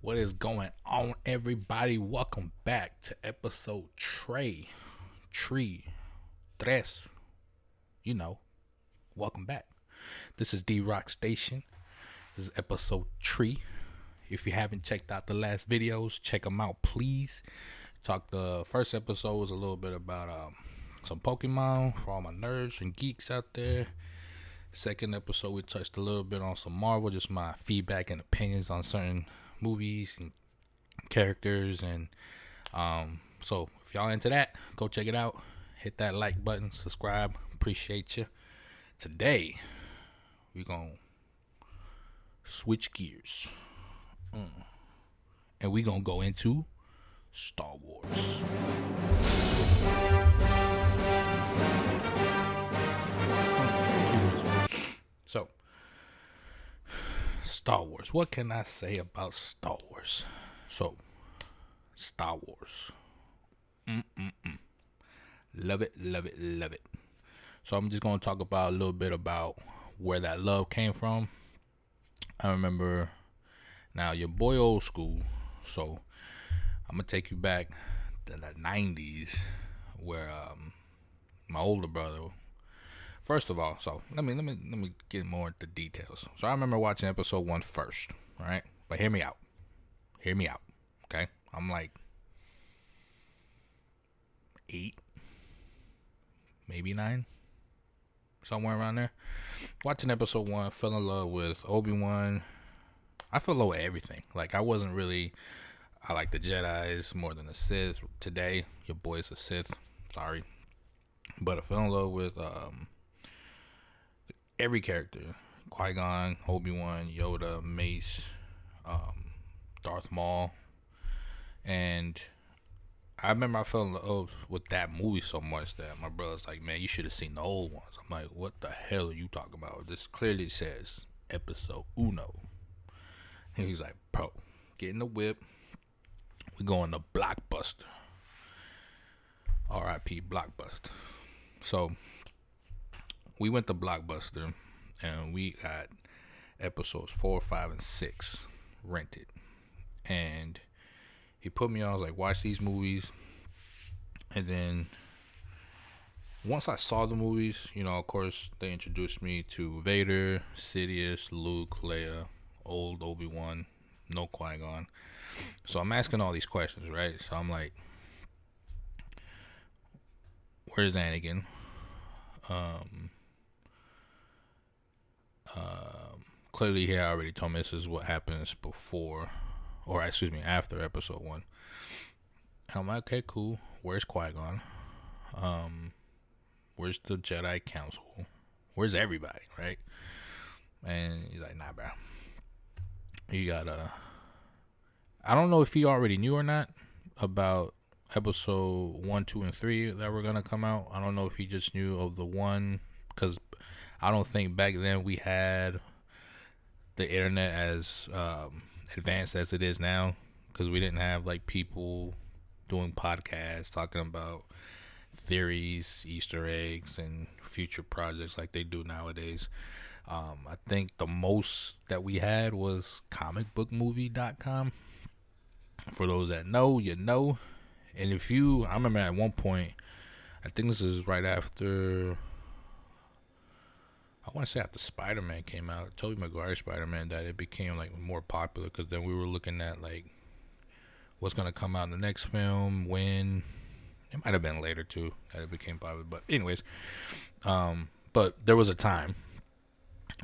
What is going on, everybody? Welcome back to episode Tree, Tres. You know, welcome back. This is D-ROC Station. This is episode Tree. If you haven't checked out the last videos, check them out, please. The first episode was a little bit about some Pokemon for all my nerds and geeks out there. Second episode, we touched a little bit on some Marvel, just my feedback and opinions on certain movies and characters. And so if y'all into that, go check it out. Hit that like button, subscribe. Appreciate you. Today, we're going to switch gears. And we're going to go into Star Wars. So, Star Wars. What can I say about Star Wars? So, Star Wars. Love it, love it, love it. So I'm just going to talk about a little bit about where that love came from. I remember, now your boy old school, so I'm going to take you back to the 90s where my older brother, first of all, so let me get more into details. So I remember watching episode 1 first, all right? But hear me out, okay? I'm like 8, maybe 9, somewhere around there. Watching episode 1, fell in love with Obi-Wan. I fell in love with everything. Like, I like the Jedis more than the Sith. Today, your boy's a Sith. Sorry. But I fell in love with every character. Qui-Gon, Obi-Wan, Yoda, Mace, Darth Maul. And I remember I fell in love with that movie so much that my brother's like, man, you should have seen the old ones. I'm like, what the hell are you talking about? This clearly says episode uno. And he's like, bro, get in the whip. We're going to Blockbuster. R.I.P. Blockbuster. So we went to Blockbuster and we got episodes 4, 5, and 6 rented. And he put me on, I was like, watch these movies. And then once I saw the movies, of course, they introduced me to Vader, Sidious, Luke, Leia, old Obi-Wan, no Qui-Gon. So I'm asking all these questions, right? So I'm like, where's Anakin? Clearly he already told me this is what happens after episode 1. I'm like, okay, cool. Where's Qui-Gon? Where's the Jedi Council? Where's everybody, right? And he's like, nah, bro. You gotta... I don't know if he already knew or not about episode 1, 2, and 3 that were gonna come out. I don't know if he just knew of the one, because I don't think back then we had the internet as advanced as it is now, because we didn't have like people doing podcasts talking about theories, Easter eggs, and future projects like they do nowadays. I think the most that we had was comicbookmovie.com. For those that know, you know. And I remember at one point, I think this is right after, I want to say after Spider-Man came out, Tobey Maguire Spider-Man, that it became like more popular, because then we were looking at like what's going to come out in the next film, when. It might have been later too that it became popular. But anyways, but there was a time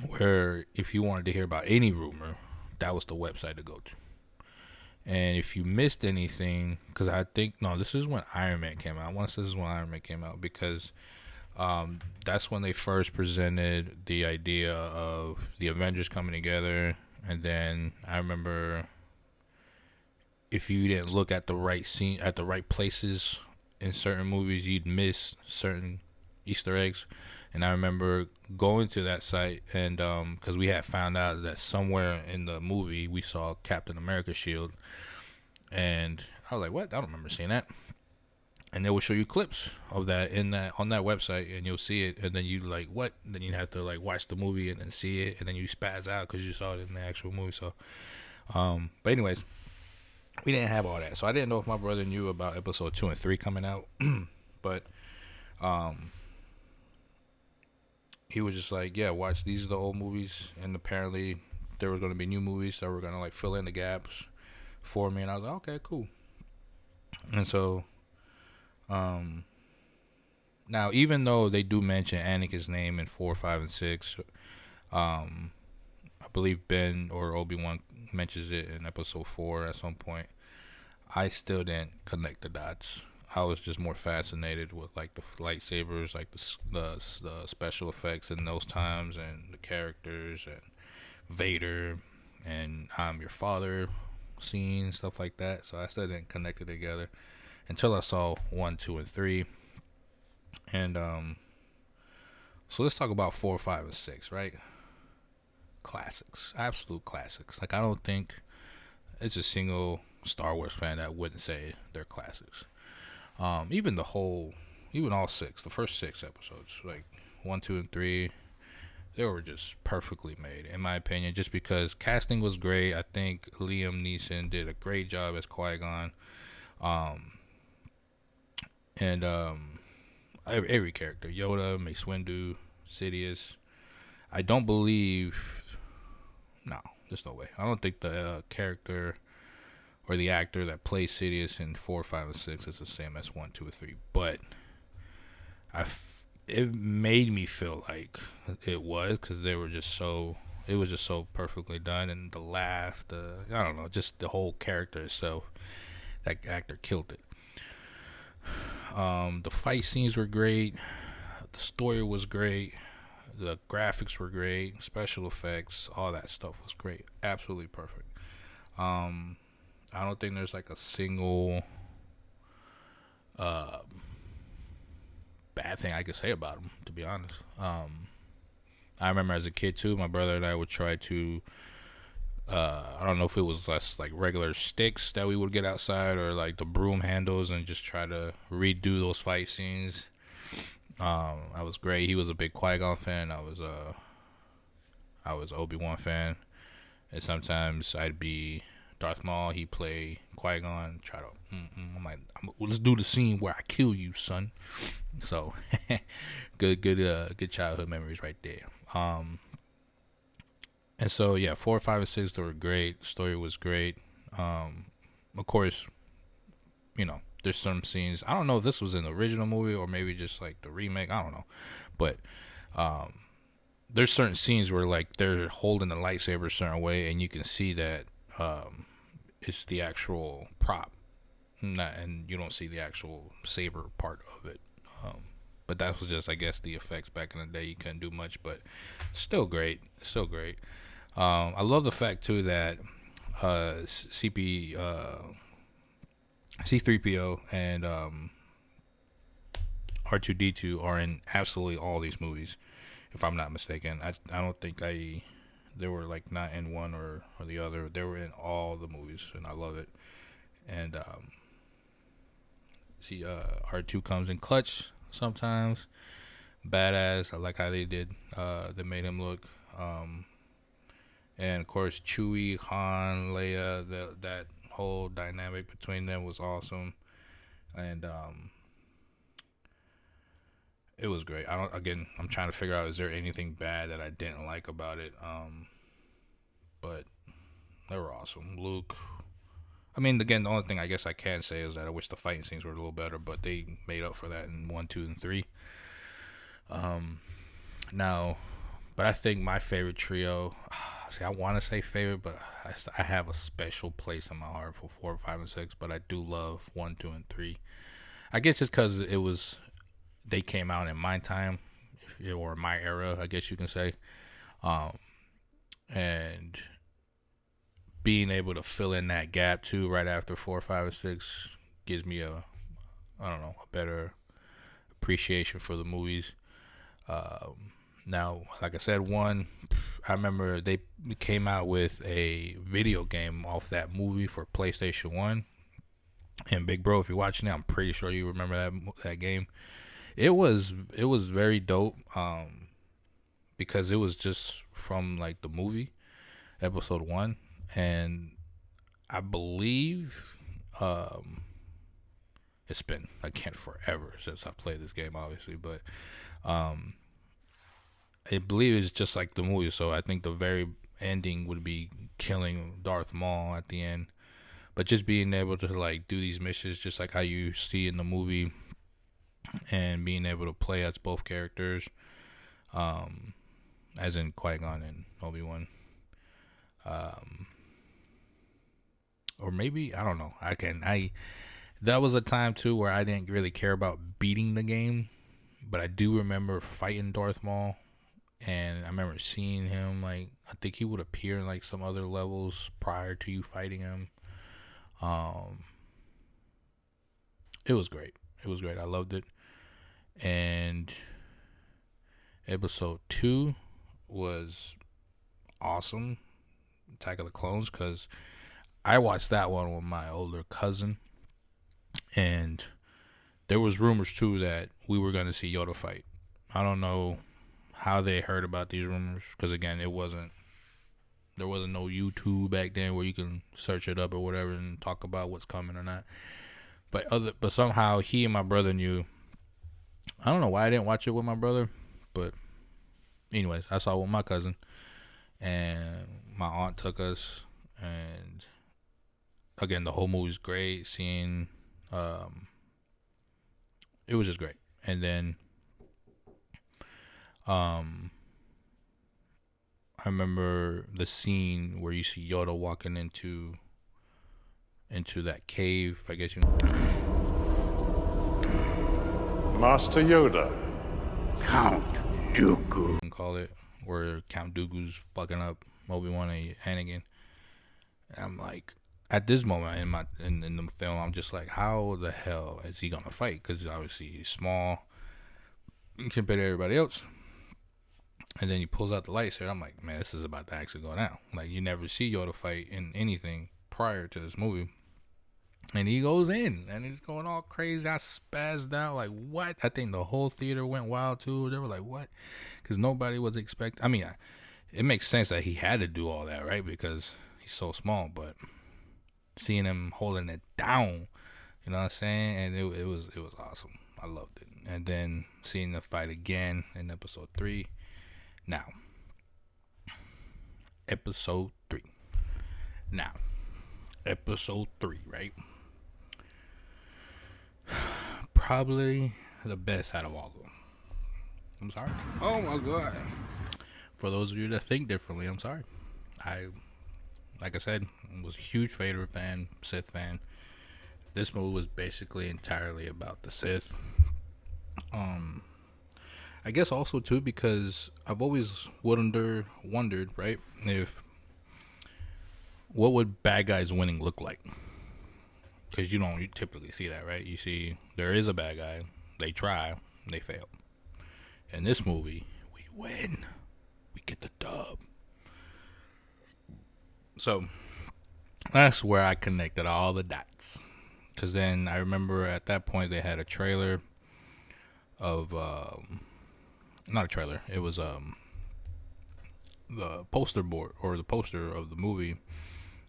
where if you wanted to hear about any rumor, that was the website to go to. And if you missed anything, because I think, no, this is when Iron Man came out. I want to say this is when Iron Man came out, because that's when they first presented the idea of the Avengers coming together. And then I remember, if you didn't look at the right scene, at the right places in certain movies, you'd miss certain Easter eggs. And I remember going to that site, and because we had found out that somewhere in the movie we saw Captain America's shield, and I was like, what? I don't remember seeing that. And they will show you clips of that on that website, and you'll see it, and then you like, what? And then you have to like watch the movie and then see it, and then you spaz out because you saw it in the actual movie. So but anyways, we didn't have all that, so I didn't know if my brother knew about episode 2 and 3 coming out. But um, he was just like, "Yeah, watch. These are the old movies, and apparently there were going to be new movies that were going to like fill in the gaps for me." And I was like, "Okay, cool." And so, um, now even though they do mention Anakin's name in 4, 5, and 6, um, I believe Ben or Obi-Wan mentions it in episode 4 at some point. I still didn't connect the dots. I was just more fascinated with like the lightsabers, like the special effects in those times, and the characters, and Vader, and I'm your father scene, stuff like that. So I still didn't connect it together until I saw 1, 2, and 3. And so let's talk about 4, 5, and 6, right? Classics, absolute classics. Like I don't think it's a single Star Wars fan that wouldn't say they're classics. Even the whole, even all six, the first 6 episodes, like 1, 2, and 3, they were just perfectly made, in my opinion. Just because casting was great, I think Liam Neeson did a great job as Qui-Gon, um, and every character, Yoda, Mace Windu, Sidious. I don't believe, no, there's no way. I don't think the character or the actor that plays Sidious in 4, 5, and 6 is the same as 1, 2, or 3. But it made me feel like it was, because they were just so. It was just so perfectly done, and the laugh, I don't know, just the whole character itself. That actor killed it. The fight scenes were great. The story was great. The graphics were great. Special effects, all that stuff was great. Absolutely perfect. Um, I don't think there's like a single uh, bad thing I could say about them, to be honest. I remember as a kid too, my brother and I would try to. I don't know if it was less like regular sticks that we would get outside, or like the broom handles, and just try to redo those fight scenes. I was great. He was a big Qui-Gon fan. I was Obi-Wan fan, and sometimes I'd be Darth Maul. He play Qui-Gon. Try to. I'm like, let's do the scene where I kill you, son. So, good childhood memories right there. And so yeah, 4, 5, and 6 they were great. Story was great. Of course, there's some scenes. I don't know if this was in the original movie or maybe just like the remake. I don't know, but um, there's certain scenes where like they're holding the lightsaber a certain way, and you can see that it's the actual prop, and you don't see the actual saber part of it. But that was just, I guess, the effects back in the day. You couldn't do much, but still great. Still great. I love the fact too that C3PO and R2D2 are in absolutely all these movies, if I'm not mistaken. I don't think they were like not in one or the other. They were in all the movies, and I love it. And R2 comes in clutch sometimes. Badass. I like how they made him look. And of course, Chewie, Han, Leia, that whole dynamic between them was awesome. And it was great. I'm trying to figure out, is there anything bad that I didn't like about it? But they were awesome. Luke. I mean, again, the only thing I guess I can say is that I wish the fighting scenes were a little better, but they made up for that in 1, 2, and 3. Now, but I think my favorite trio. See, I want to say favorite, but I have a special place in my heart for 4, 5, and 6. But I do love 1, 2, and 3. I guess just because they came out in my time, or my era, I guess you can say. And being able to fill in that gap too right after 4, 5, and 6 gives me a better appreciation for the movies. Now, like I said, I remember they came out with a video game off that movie for PlayStation 1. And Big Bro, if you're watching it, I'm pretty sure you remember that game. It was very dope, because it was just from like the movie, episode 1. And I believe it's been again forever since I played this game, obviously, but um, I believe it's just like the movie. So I think the very ending would be killing Darth Maul at the end, but just being able to like do these missions just like how you see in the movie, and being able to play as both characters, um, as in Qui-Gon and Obi-Wan. Um, or maybe I don't know. I that was a time too where I didn't really care about beating the game, but I do remember fighting Darth Maul, and I remember seeing him. Like I think he would appear in like some other levels prior to you fighting him. Um, it was great. It was great. I loved it. And episode 2 was awesome. Attack of the Clones, because I watched that one with my older cousin, and there was rumors too that we were gonna see Yoda fight. I don't know how they heard about these rumors, because again, there wasn't no YouTube back then where you can search it up or whatever and talk about what's coming or not. But somehow he and my brother knew. I don't know why I didn't watch it with my brother, but anyways, I saw it with my cousin, and my aunt took us, and again, the whole movie's great. Seeing, it was just great. And then, I remember the scene where you see Yoda walking into that cave. I guess you know. Master Yoda. Count Dooku. You can call it, where Count Dooku's fucking up Obi-Wan and Anakin. And I'm like, at this moment in the film, I'm just like, how the hell is he gonna fight? Because obviously he's small compared to everybody else. And then he pulls out the lightsaber. I'm like, man, this is about to actually go down. Like, you never see Yoda fight in anything prior to this movie. And he goes in, and he's going all crazy. I spazzed out, like, what? I think the whole theater went wild, too. They were like, what? Because nobody was expecting. I mean, it makes sense that he had to do all that, right? Because he's so small. But seeing him holding it down, you know what I'm saying? And it was awesome. I loved it. And then seeing the fight again in episode 3. Now, episode 3, right? Probably the best out of all of them. I'm sorry. Oh my god. For those of you that think differently, I'm sorry. Like I said, was a huge Vader fan, Sith fan. This movie was basically entirely about the Sith. I guess also too because I've always wondered, right, if what would bad guys winning look like? Because you typically see that, right? You see there is a bad guy, they try, they fail. In this movie, we win, we get the dub. So that's where I connected all the dots. Because then I remember at that point they had a trailer of not a trailer. It was the poster board or the poster of the movie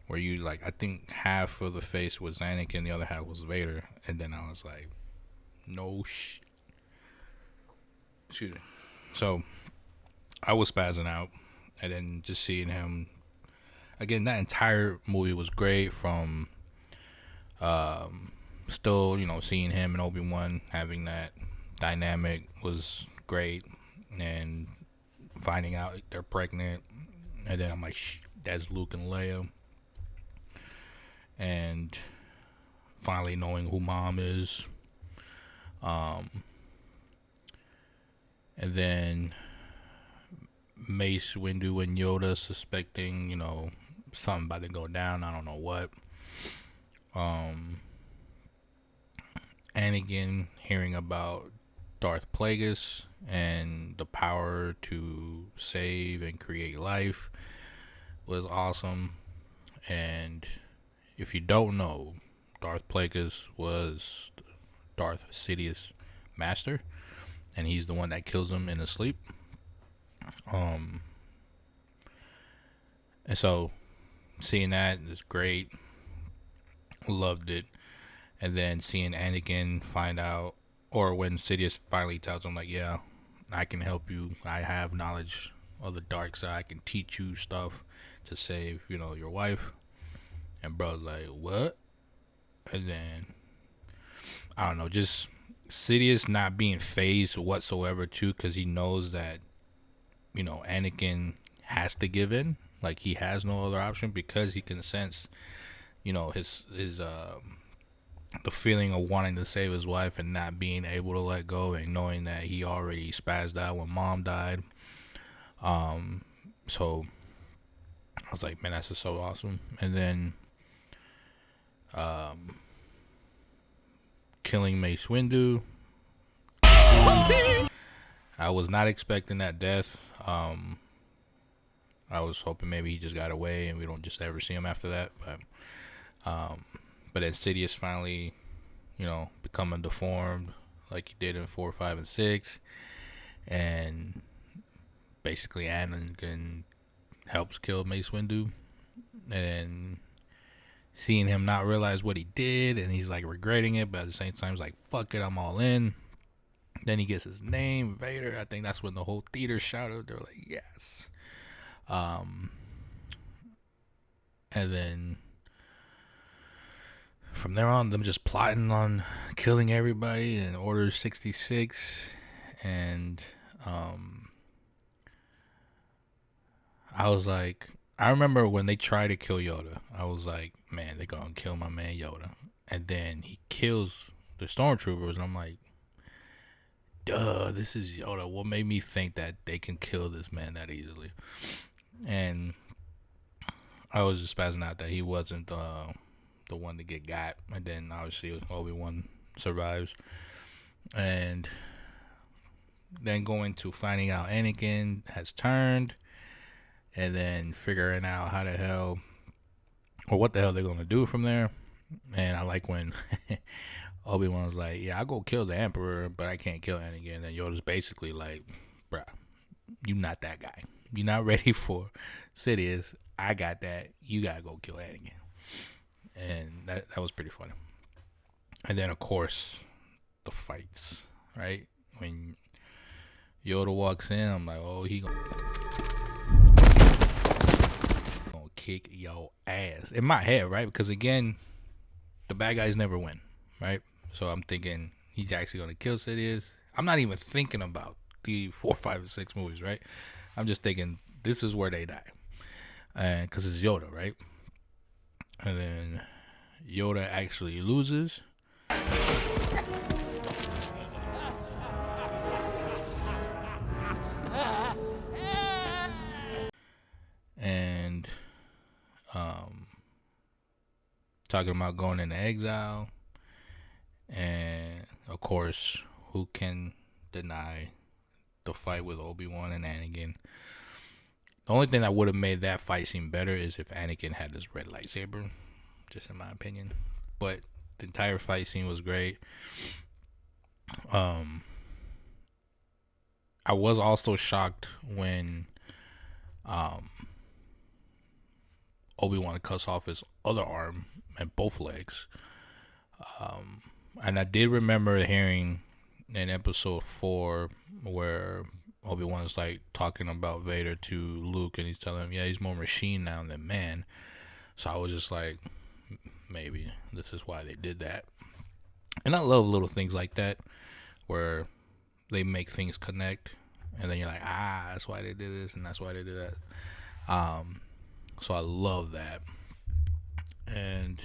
where you like I think half of the face was Anakin, the other half was Vader, and then I was like, no shit. Excuse me. So I was spazzing out, and then just seeing him again. That entire movie was great. From still seeing him and Obi-Wan having that dynamic was great. And finding out they're pregnant, and then I'm like, that's Luke and Leia. And finally knowing who Mom is, and then Mace Windu and Yoda suspecting something about to go down. I don't know what. Anakin hearing about Darth Plagueis and the power to save and create life was awesome. And if you don't know, Darth Plagueis was Darth Sidious' master, and he's the one that kills him in his sleep. And so seeing that is great. Loved it. And then seeing Anakin find out, or when Sidious finally tells him, like, yeah, I can help you. I have knowledge of the dark side. I can teach you stuff to save, your wife. And bro's like, what? And then, I don't know, just Sidious not being phased whatsoever, too, because he knows that, Anakin has to give in. Like, he has no other option because he can sense, his the feeling of wanting to save his wife and not being able to let go, and knowing that he already spazzed out when mom died. So I was like, man, that's just so awesome. And then killing Mace Windu, I was not expecting that death. I was hoping maybe he just got away and we don't just ever see him after that. But Insidious finally, becoming deformed like he did in 4, 5, and 6. And basically Anakin helps kill Mace Windu. And seeing him not realize what he did, and he's like regretting it, but at the same time he's like, fuck it, I'm all in. Then he gets his name, Vader. I think that's when the whole theater shouted. They're like, yes. And then from there on, them just plotting on killing everybody in Order 66. And I was like, I remember when they tried to kill Yoda, I was like, man, they're gonna kill my man Yoda. And then he kills the stormtroopers, and I'm like, duh, this is Yoda. What made me think that they can kill this man that easily? And I was just spazzing out that he wasn't the one to get got. And then obviously Obi-Wan survives. And then going to finding out Anakin has turned, and then figuring out how the hell, or what the hell they're going to do from there. And I like when Obi-Wan was like, yeah, I'll go kill the Emperor, but I can't kill Anakin. And Yoda's basically like, bruh, you not that guy. You're not ready for Sidious. I got that. You got to go kill Anakin. And that was pretty funny. And then, of course, the fights, right? When Yoda walks in, I'm like, oh, he gonna kick your ass. In my head, right? Because, again, the bad guys never win, right? So I'm thinking he's actually going to kill Sidious. I'm not even thinking about the 4, 5, and 6 movies, right? I'm just thinking this is where they die. And because it's Yoda, right? And then Yoda actually loses. And talking about going into exile. And of course, who can deny the fight with Obi-Wan and Anakin? The only thing that would have made that fight seem better is if Anakin had this red lightsaber, just in my opinion. But the entire fight scene was great. I was also shocked when Obi-Wan cuts off his other arm and both legs. And I did remember hearing in episode 4 where Obi-Wan's like talking about Vader to Luke, and he's telling him, yeah, he's more machine now than man. So I was just like, maybe this is why they did that. And I love little things like that where they make things connect, and then you're like, that's why they did this, and that's why they did that. So I love that. And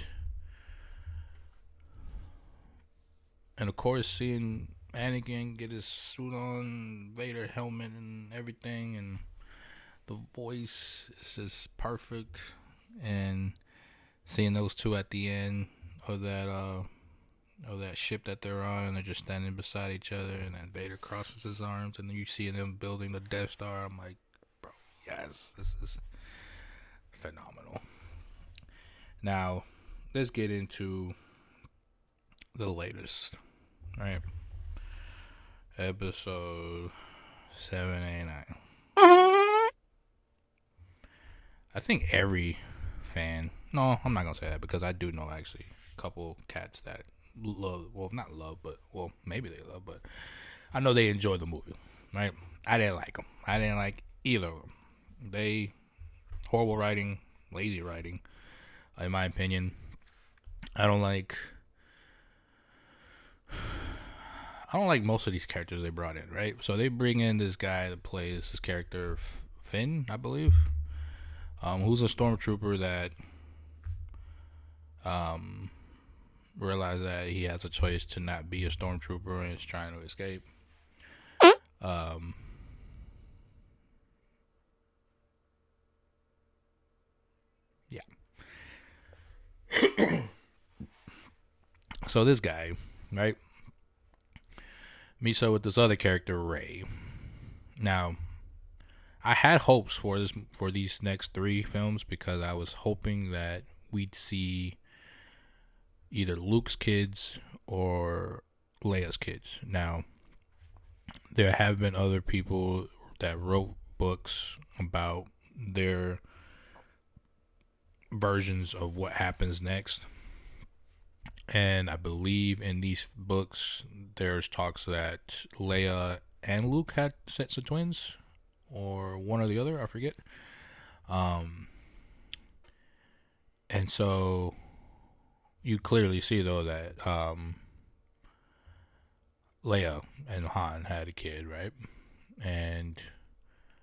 of course, seeing Anakin get his suit on, Vader helmet and everything, and the voice is just perfect. And seeing those two at the end of that ship that they're on, and they're just standing beside each other, and then Vader crosses his arms, and then you see them building the Death Star. I'm like, bro, yes, this is phenomenal. Now, let's get into the latest, right? Episode 7, 8, 9. I think every fan, no, I'm not going to say that because I do know actually couple cats that love, well, not love, but, well, maybe they love, but I know they enjoy the movie, right? I didn't like them. I didn't like either of them. They, horrible writing, lazy writing, in my opinion. I don't like most of these characters they brought in, right? So they bring in this guy that plays this character, Finn, I believe, who's a stormtrooper that realized that he has a choice to not be a stormtrooper and is trying to escape. Yeah. So this guy, right, meets up with this other character, Ray. Now, I had hopes for these next 3 films because I was hoping that we'd see either Luke's kids or Leia's kids. Now, there have been other people that wrote books about their versions of what happens next. And I believe in these books, there's talks that Leia and Luke had sets of twins, or one or the other, I forget. And so you clearly see, though, that Leia and Han had a kid, right? And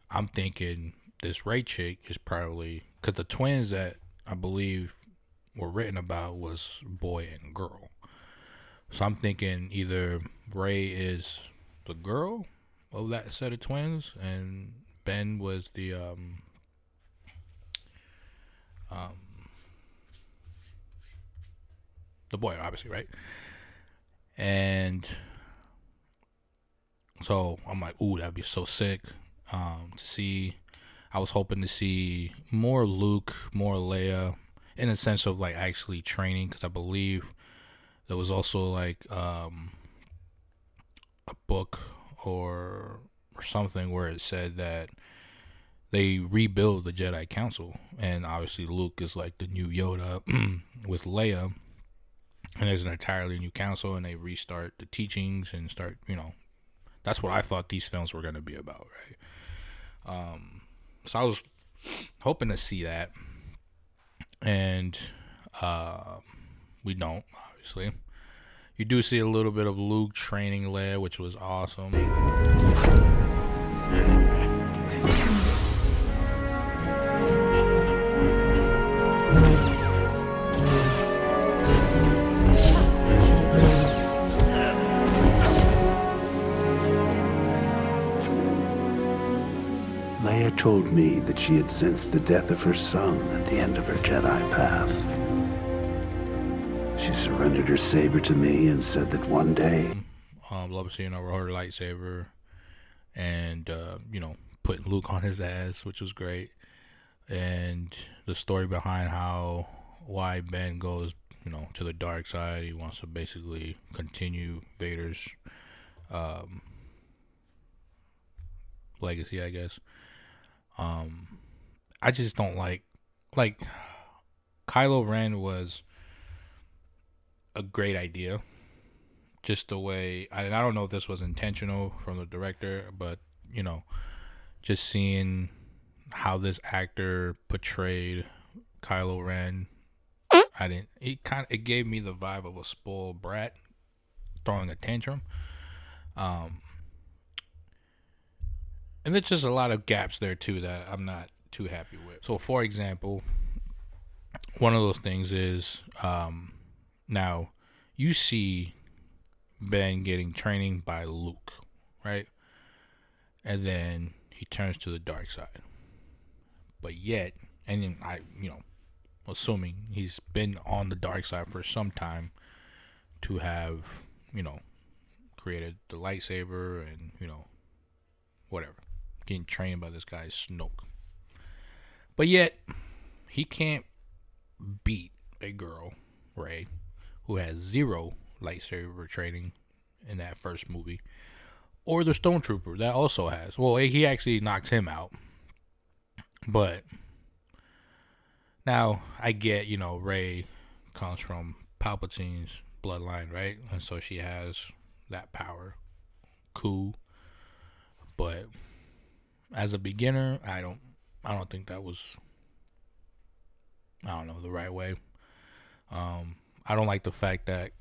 I'm thinking this Rey chick is probably, because the twins that I believe were written about was boy and girl. So I'm thinking either Rey is the girl of that set of twins, and Ben was the boy, obviously, right? And so I'm like, ooh, that'd be so sick to see. I was hoping to see more Luke, more Leia, in a sense of like actually training, because I believe there was also like a book or something where it said that they rebuild the Jedi Council, and obviously Luke is like the new Yoda with Leia, and there's an entirely new council, and they restart the teachings and start, that's what I thought these films were going to be about, right? So I was hoping to see that, and we don't, obviously. You do see a little bit of Luke training Leia, which was awesome. Leia told me that she had sensed the death of her son at the end of her Jedi path. She surrendered her saber to me and said that one day... Love seeing her lightsaber and, putting Luke on his ass, which was great. And the story behind why Ben goes, to the dark side. He wants to basically continue Vader's legacy, I guess. I just don't like Kylo Ren was a great idea, just the way, I don't know if this was intentional from the director, but just seeing how this actor portrayed Kylo Ren, it gave me the vibe of a spoiled brat throwing a tantrum. And there's just a lot of gaps there too that I'm not too happy with. So, for example, one of those things is now you see Ben getting training by Luke, right? And then he turns to the dark side. But yet, and then assuming he's been on the dark side for some time to have, created the lightsaber and, whatever. Getting trained by this guy, Snoke. But yet, he can't beat a girl, Rey, who has 0 lightsaber training in that first movie. Or the Stormtrooper, that also has. Well, he actually knocks him out. But now, I get, Rey comes from Palpatine's bloodline, right? And so she has that power. Cool. But as a beginner, I don't think that was, I don't know, the right way. I don't like the fact that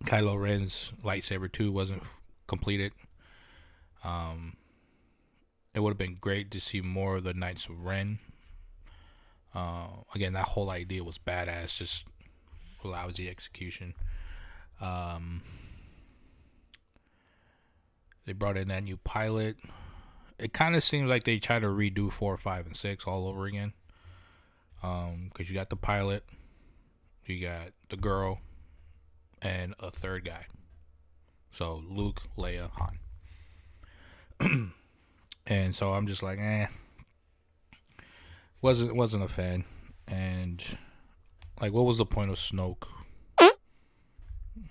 Kylo Ren's lightsaber 2 wasn't completed. It would have been great to see more of the Knights of Ren. Again, that whole idea was badass, just lousy execution. They brought in that new pilot. It kind of seems like they try to redo 4, 5, and 6 all over again. Because you got the pilot, you got the girl, and a third guy. So Luke, Leia, Han. And so I'm just like, wasn't a fan. And like, what was the point of Snoke?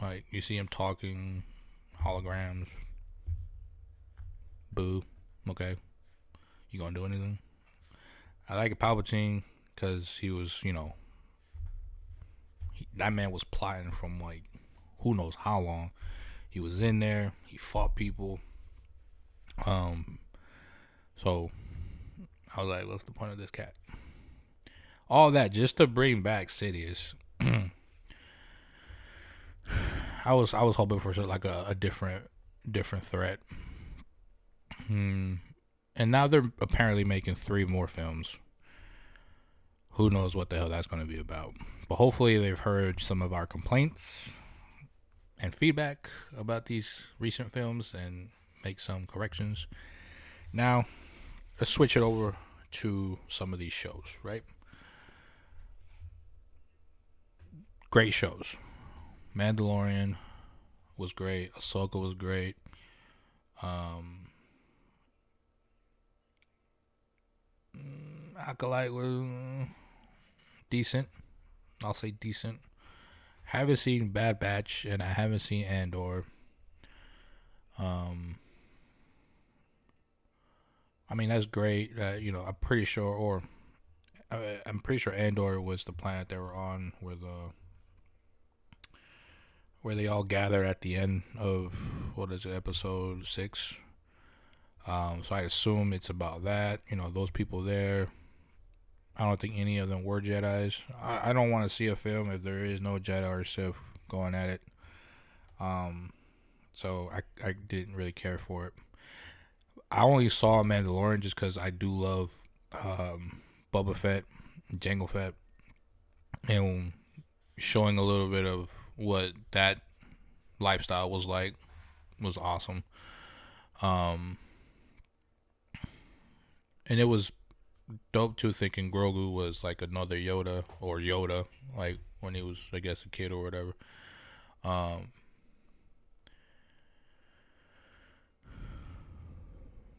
Like, you see him talking, holograms. Boo. Okay. You gonna do anything? I like Palpatine because he was, that man was plotting from like who knows how long. He was in there. He fought people. So I was like, what's the point of this cat? All that just to bring back Sidious. I was hoping for like a different threat. And now they're apparently making 3 more films. Who knows what the hell that's going to be about. But hopefully they've heard some of our complaints and feedback about these recent films and make some corrections. Now, let's switch it over to some of these shows, right? Great shows. Mandalorian was great. Ahsoka was great. Acolyte was decent. I'll say decent. Haven't seen Bad Batch and I haven't seen Andor. I mean, that's great. I'm pretty sure, I'm pretty sure Andor was the planet they were on, where they all gather at the end of episode 6. So I assume it's about that. Those people there. I don't think any of them were Jedis. I don't want to see a film if there is no Jedi or Sith going at it. So I didn't really care for it. I only saw Mandalorian just because I do love Boba Fett, Jango Fett, and showing a little bit of what that lifestyle was like was awesome. And it was dope too, thinking Grogu was like another Yoda, or Yoda, like when he was, I guess, a kid or whatever.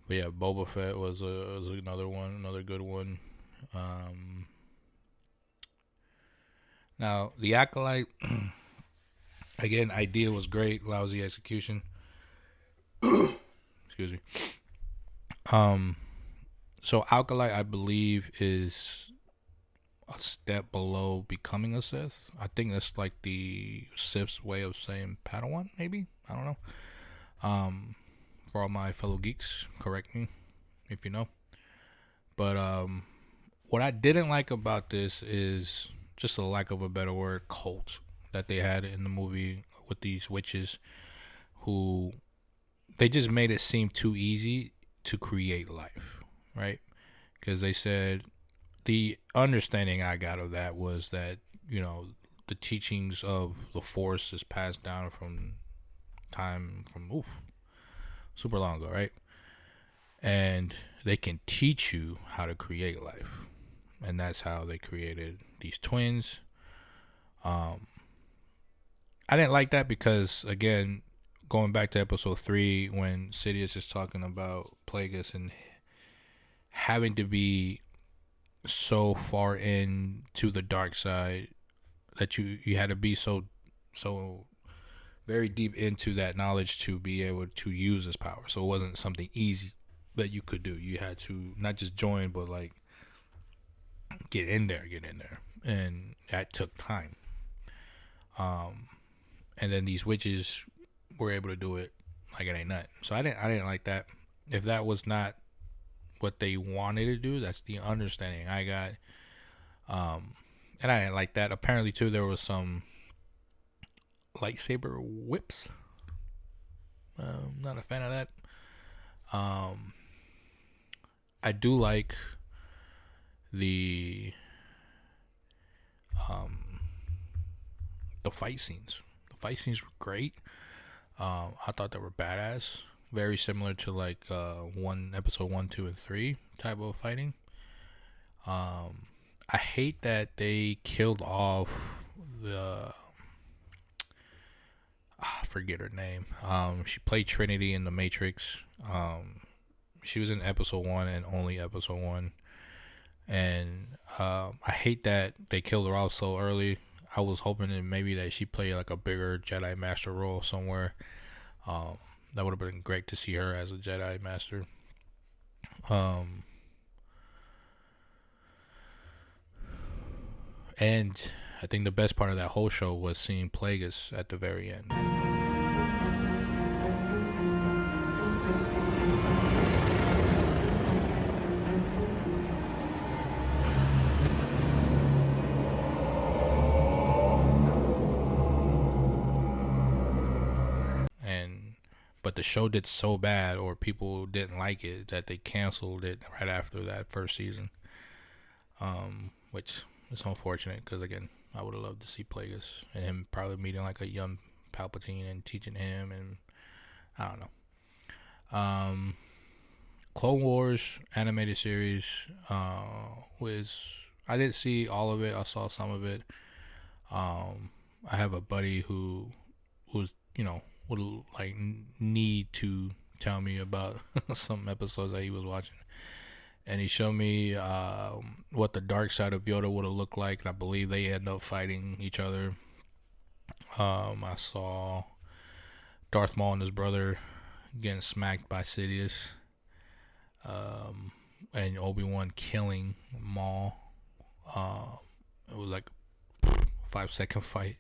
But yeah, Boba Fett was another good one. Now the Acolyte, again, idea was great, lousy execution. Excuse me. So Acolyte, I believe, is a step below becoming a Sith. I think that's like the Sith's way of saying Padawan, maybe? I don't know. For all my fellow geeks, correct me if you know. But what I didn't like about this is, just a lack of a better word, cult that they had in the movie with these witches who they just made it seem too easy to create life, right? Because they said, the understanding I got of that was that, the teachings of the Force is passed down from super long ago, right? And they can teach you how to create life. And that's how they created these twins. I didn't like that because, again, going back to episode 3, when Sidious is talking about Plagueis and having to be so far into the dark side that you had to be so very deep into that knowledge to be able to use his power. So it wasn't something easy that you could do. You had to not just join, but like get in there, and that took time. And then these witches were able to do it like it ain't nothing. So I didn't like that. If that was not what they wanted to do, that's the understanding I got. And I didn't like that. Apparently too, there was some lightsaber whips. Not a fan of that. I do like the fight scenes. The fight scenes were great. I thought they were badass. Very similar to like episode 1, 2, and 3 type of fighting. I hate that they killed off the I forget her name. She played Trinity in The Matrix. She was in episode 1 and only episode 1. And I hate that they killed her off so early. I was hoping that maybe that she played like a bigger Jedi Master role somewhere. That would have been great to see her as a Jedi Master. And I think the best part of that whole show was seeing Plagueis at the very end. But the show did so bad, or people didn't like it, that they canceled it right after that first season. Which is unfortunate, because again, I would have loved to see Plagueis and him probably meeting like a young Palpatine and teaching him, and I don't know. Clone Wars animated series was, I didn't see all of it. I saw some of it. I have a buddy who was, would like need to tell me about some episodes that he was watching, and he showed me what the dark side of Yoda would have looked like, and I believe they end up fighting each other. I saw Darth Maul and his brother getting smacked by Sidious, and Obi-Wan killing Maul. It was like a 5-second fight.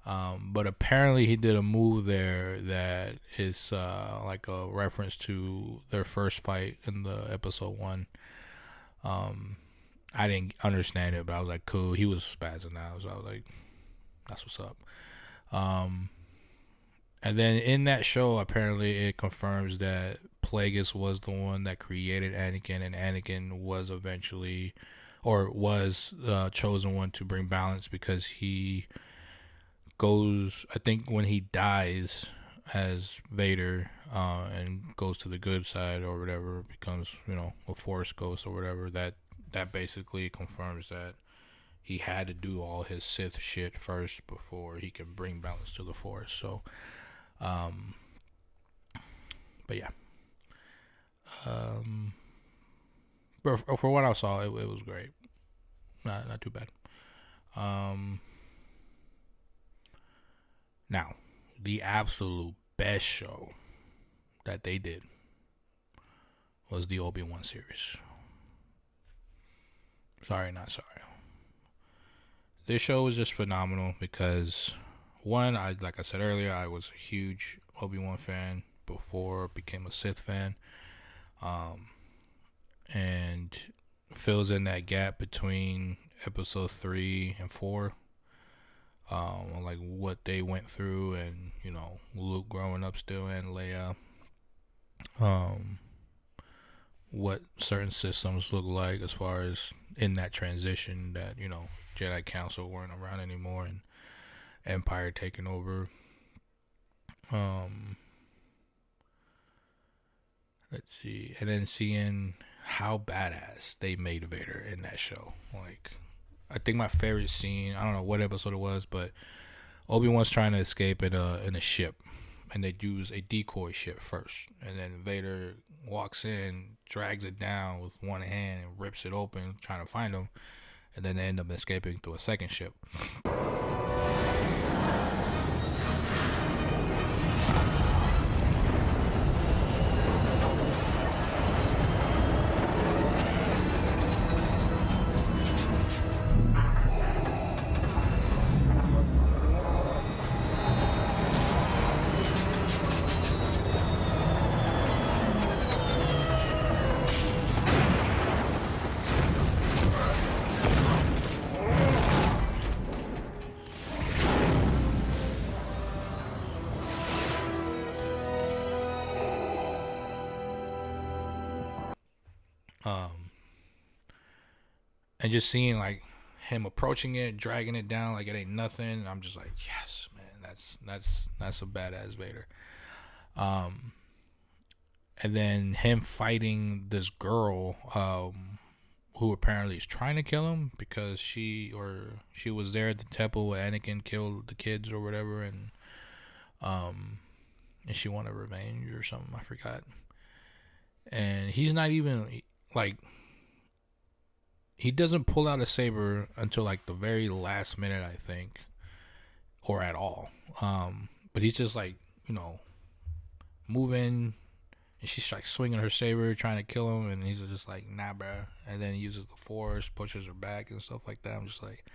But apparently he did a move there that is like a reference to their first fight in the episode 1. I didn't understand it, but I was like, cool. He was spazzing out, so I was like, that's what's up. And then in that show, apparently it confirms that Plagueis was the one that created Anakin, and Anakin was eventually, or was the chosen one to bring balance, because he goes, I think when he dies as Vader and goes to the good side or whatever, becomes, a Force ghost or whatever, that basically confirms that he had to do all his Sith shit first before he can bring balance to the Force. So but yeah, but for what I saw, it was great. Not too bad. Now, the absolute best show that they did was the Obi-Wan series. Sorry, not sorry. This show was just phenomenal because, one, like I said earlier, I was a huge Obi-Wan fan before I became a Sith fan. And fills in that gap between episode 3 and 4. Like what they went through, and Luke growing up still, and Leia, what certain systems look like as far as in that transition, that Jedi Council weren't around anymore and Empire taking over. Let's see, and then seeing how badass they made Vader in that show. Like, I think my favorite scene, I don't know what episode it was, but Obi-Wan's trying to escape in a ship, and they use a decoy ship first, and then Vader walks in, drags it down with one hand and rips it open trying to find him, and then they end up escaping through a second ship. And just seeing like him approaching it, dragging it down like it ain't nothing. I'm just like, yes, man, that's a badass Vader. And then him fighting this girl, who apparently is trying to kill him because she was there at the temple where Anakin killed the kids or whatever, and she wanted revenge or something. I forgot. And he's not even like, he doesn't pull out a saber until like the very last minute, I think, or at all. But he's just like, moving, and she's like swinging her saber, trying to kill him, and he's just like, nah, bruh. And then he uses the force, pushes her back, and stuff like that. I'm just like,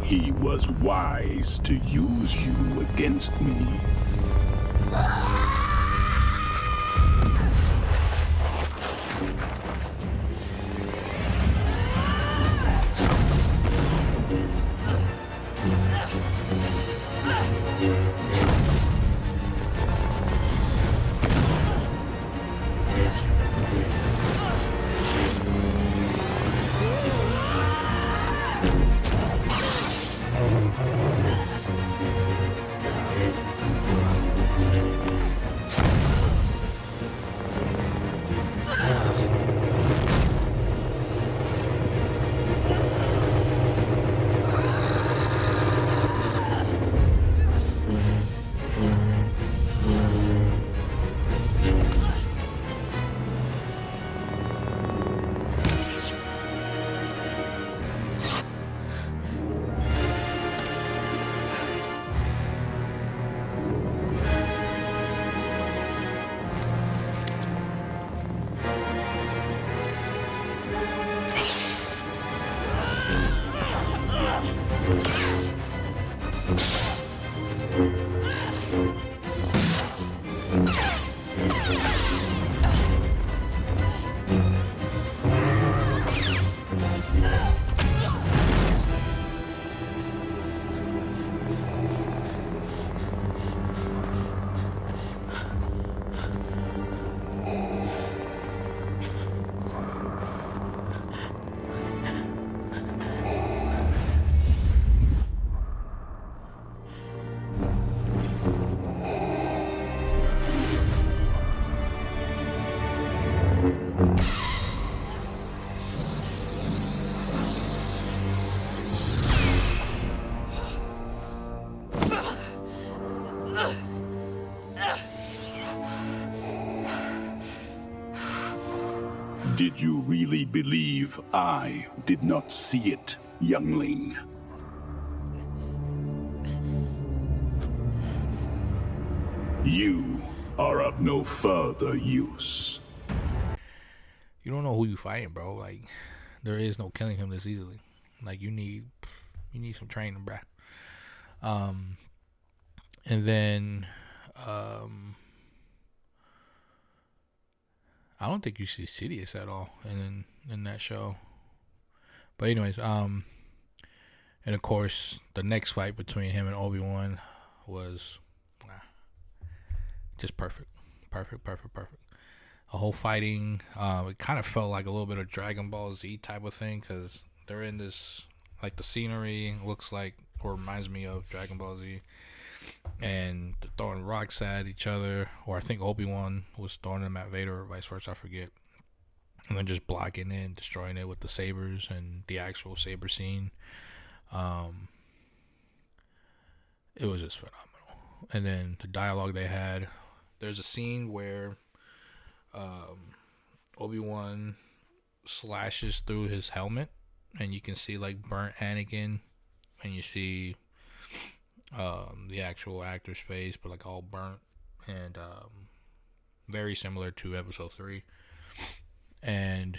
He was wise to use you against me. Did you really believe I did not see it, youngling? You are of no further use. you don't know who you fighting, bro. Like, there is no killing him this easily. Like, you need some training, bruh. And then, I don't think you see Sidious at all in that show. But anyways, and of course, the next fight between him and Obi-Wan was just perfect. A whole fighting, it kind of felt like a little bit of Dragon Ball Z type of thing, because they're in this, like, the scenery looks like, or reminds me of Dragon Ball Z, and they're throwing rocks at each other, or I think Obi-Wan was throwing them at Vader, or vice versa, I forget, and then just blocking it and destroying it with the sabers and the actual saber scene. It was just phenomenal. And then the dialogue they had, there's a scene where Obi-Wan slashes through his helmet, and you can see like burnt Anakin, and you see the actual actor's face, but like all burnt, and very similar to episode 3. And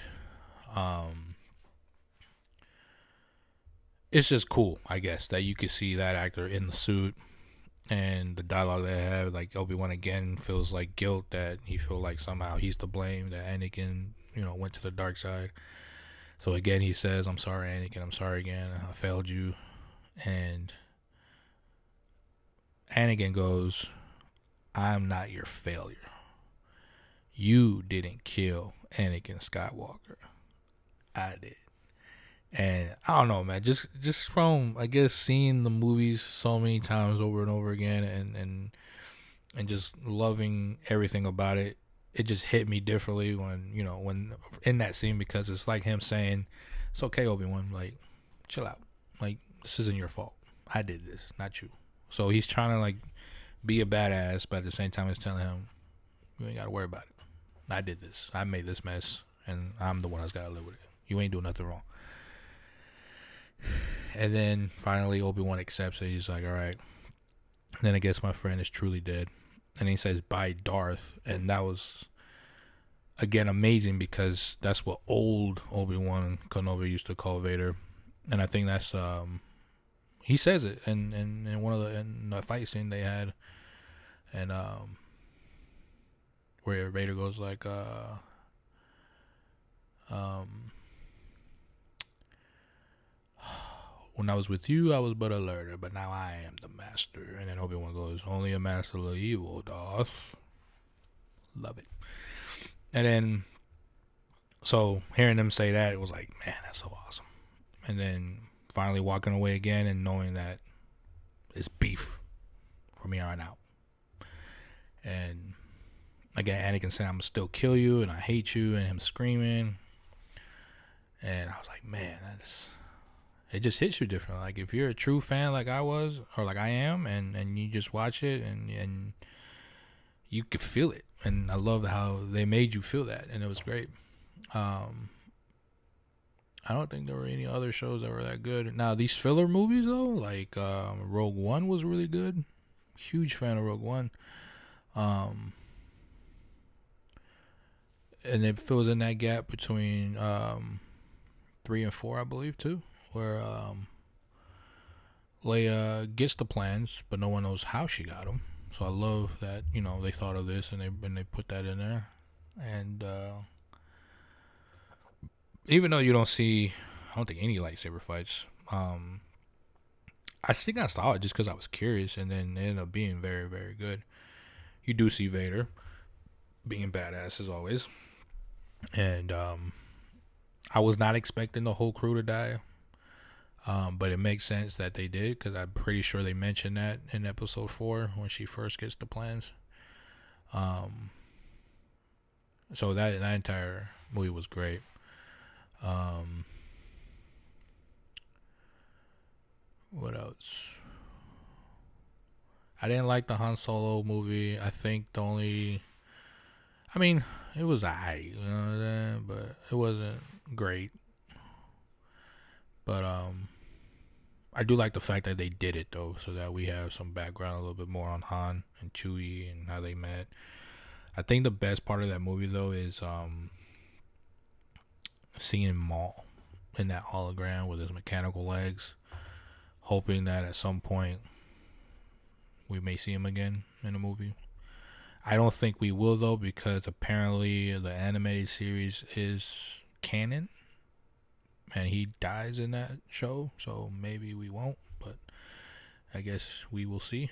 it's just cool, I guess, that you could see that actor in the suit, And the dialogue they have, like Obi-Wan again feels like guilt that he feel like somehow he's to blame, that Anakin, went to the dark side. So again, he says, "I'm sorry, Anakin. I'm sorry again. I failed you." And Anakin goes, "I'm not your failure. You didn't kill Anakin Skywalker. I did." And I don't know, man. Just from, I guess, seeing the movies so many times over and over again, and just loving everything about it, it just hit me differently when in that scene, because it's like him saying, "It's okay, Obi-Wan. Like, chill out. Like, this isn't your fault. I did this, not you." So he's trying to like be a badass, but at the same time, he's telling him, "You ain't got to worry about it. I did this. I made this mess, and I'm the one that's got to live with it. You ain't doing nothing wrong." And then finally Obi-Wan accepts it. He's like, "All right." And then I guess my friend is truly dead. And he says, "Bye, Darth." And that was, again, amazing, because that's what old Obi-Wan Kenobi used to call Vader. And I think that's, he says it in one of in the fight scene they had. And, where Vader goes like, "When I was with you, I was but a learner, but now I am the master." And then Obi-Wan goes, "Only a master of evil, Darth." Love it. And then, so hearing them say that, it was like, man, that's so awesome. And then finally walking away again and knowing that it's beef from here on out. And again, Anakin said, "I'm gonna still kill you, and I hate you," and him screaming. And I was like, man, it just hits you different. Like, if you're a true fan like I was, or like I am, and you just watch it, and you could feel it. And I love how they made you feel that, and it was great. I don't think there were any other shows that were that good. Now, these filler movies, though, like Rogue One was really good. Huge fan of Rogue One. And it fills in that gap between 3 and 4, I believe, too, where Leia gets the plans, but no one knows how she got them. So I love that they thought of this, and they put that in there. And even though you don't see, I don't think, any lightsaber fights. I think I saw it just because I was curious, and then it ended up being very, very good. You do see Vader being badass as always, and I was not expecting the whole crew to die, but it makes sense that they did, because I'm pretty sure they mentioned that in episode 4 when she first gets the plans. So that entire movie was great. What else? I didn't like the Han Solo movie. I think I mean, it was alright, but it wasn't great. But I do like the fact that they did it, though, so that we have some background a little bit more on Han and Chewie and how they met. I think the best part of that movie, though, is seeing Maul in that hologram with his mechanical legs, hoping that at some point we may see him again in a movie. I don't think we will, though, because apparently the animated series is canon and he dies in that show, so maybe we won't, but I guess we will see.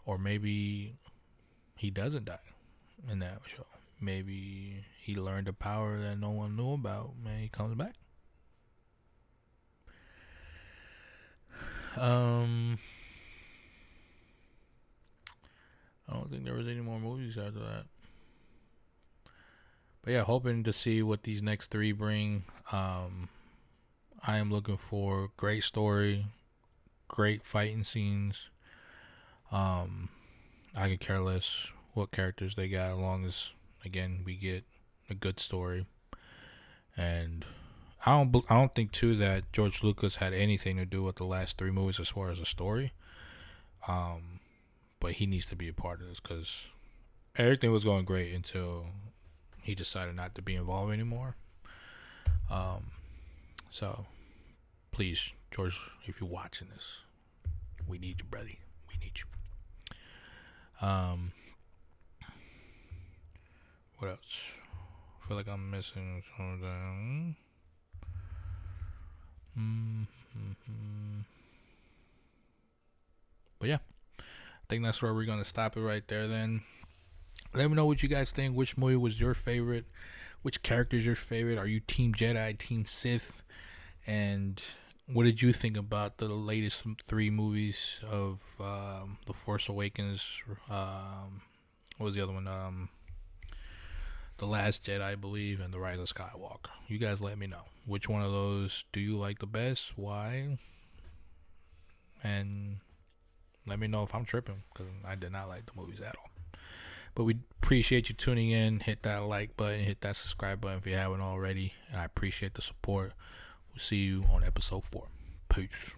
Or maybe he doesn't die in that show. Maybe he learned a power that no one knew about, and he comes back. I don't think there was any more movies after that. But yeah, hoping to see what these next 3 bring. I am looking for great story, great fighting scenes. I could care less what characters they got, as long as, again, we get a good story. And I don't think, too, that George Lucas had anything to do with the last 3 movies as far as a story. But he needs to be a part of this, because everything was going great until he decided not to be involved anymore. So Please, George, if you're watching this, we need you, brother. We need you. What else? I feel like I'm missing something. But yeah, I think that's where we're gonna stop it right there. Then let me know what you guys think. Which movie was your favorite? Which character is your favorite? Are you Team Jedi, Team Sith? And what did you think about the latest 3 movies of The Force Awakens? What was the other one? The Last Jedi, I believe, and The Rise of Skywalker. You guys let me know. Which one of those do you like the best? Why? And let me know if I'm tripping, because I did not like the movies at all. But we appreciate you tuning in. Hit that like button. Hit that subscribe button if you haven't already. And I appreciate the support. We'll see you on episode 4. Peace.